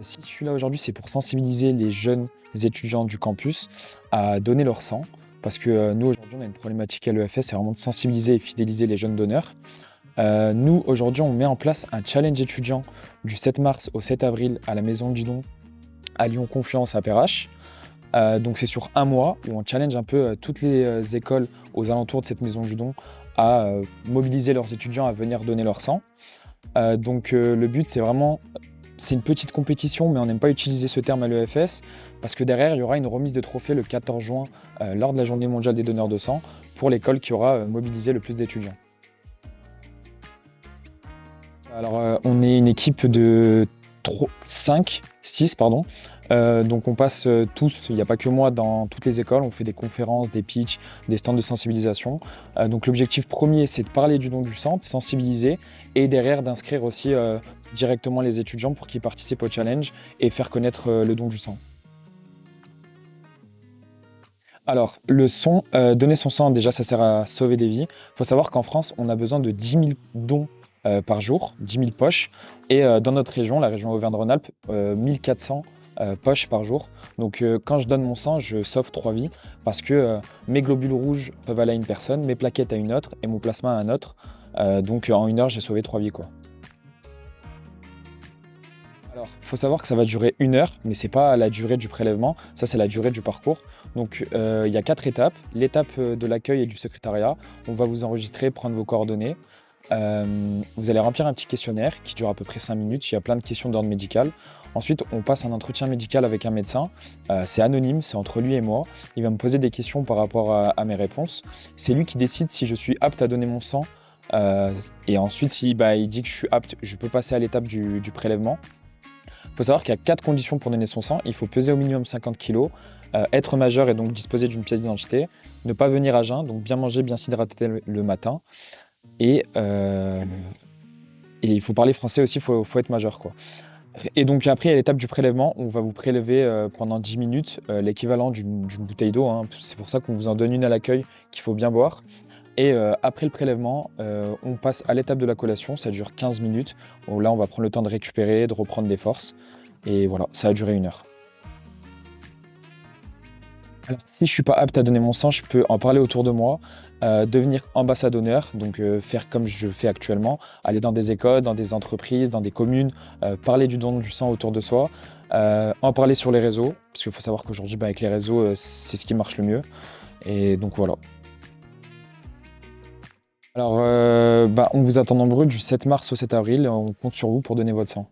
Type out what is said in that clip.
Si je suis là aujourd'hui, c'est pour sensibiliser les jeunes étudiants du campus à donner leur sang. Parce que nous, aujourd'hui, on a une problématique à l'EFS, c'est vraiment de sensibiliser et fidéliser les jeunes donneurs. Nous, aujourd'hui, on met en place un challenge étudiant du 7 mars au 7 avril à la Maison du Don à Lyon Confluence à Perrache. Donc c'est sur un mois où on challenge un peu toutes les écoles aux alentours de cette Maison du Don à mobiliser leurs étudiants à venir donner leur sang. Le but, c'est une petite compétition, mais on n'aime pas utiliser ce terme à l'EFS parce que derrière, il y aura une remise de trophée le 14 juin lors de la Journée mondiale des donneurs de sang pour l'école qui aura mobilisé le plus d'étudiants. Alors, on est une équipe de 5, 6, pardon. Donc on passe tous, il n'y a pas que moi, dans toutes les écoles. On fait des conférences, des pitchs, des stands de sensibilisation. Donc l'objectif premier, c'est de parler du don du sang, de sensibiliser et derrière d'inscrire aussi directement les étudiants pour qu'ils participent au challenge et faire connaître le don du sang. Alors, donner son sang, déjà, ça sert à sauver des vies. Il faut savoir qu'en France, on a besoin de 10 000 dons par jour, 10 000 poches. Et dans notre région, la région Auvergne-Rhône-Alpes, 1400 poches par jour. Donc, quand je donne mon sang, je sauve 3 vies parce que mes globules rouges peuvent aller à une personne, mes plaquettes à une autre et mon plasma à un autre. Donc, en 1 heure, j'ai sauvé 3 vies, quoi. Alors, il faut savoir que ça va durer 1 heure, mais c'est pas la durée du prélèvement, ça c'est la durée du parcours. Donc il y a 4 étapes. L'étape de l'accueil et du secrétariat, on va vous enregistrer, prendre vos coordonnées. Vous allez remplir un petit questionnaire qui dure à peu près 5 minutes, il y a plein de questions d'ordre médical. Ensuite, on passe un entretien médical avec un médecin. C'est anonyme, c'est entre lui et moi. Il va me poser des questions par rapport à mes réponses. C'est lui qui décide si je suis apte à donner mon sang. Et ensuite, si il dit que je suis apte, je peux passer à l'étape du prélèvement. Il faut savoir qu'il y a 4 conditions pour donner son sang. Il faut peser au minimum 50 kg, être majeur et donc disposer d'une pièce d'identité, ne pas venir à jeun, donc bien manger, bien s'hydrater le matin. Et, euh, et il faut parler français aussi, il faut être majeur, quoi. Et donc après, à l'étape du prélèvement, on va vous prélever pendant 10 minutes l'équivalent d'une bouteille d'eau, hein. C'est pour ça qu'on vous en donne une à l'accueil qu'il faut bien boire. Et après le prélèvement, on passe à l'étape de la collation, ça dure 15 minutes. Où là, on va prendre le temps de récupérer, de reprendre des forces. Et voilà, ça a duré 1 heure. Alors, si je suis pas apte à donner mon sang, je peux en parler autour de moi, devenir ambassadeur, donc faire comme je fais actuellement, aller dans des écoles, dans des entreprises, dans des communes, parler du don du sang autour de soi, en parler sur les réseaux, parce qu'il faut savoir qu'aujourd'hui, avec les réseaux, c'est ce qui marche le mieux. Et donc voilà. Alors, on vous attend nombreux du 7 mars au 7 avril. On compte sur vous pour donner votre sang.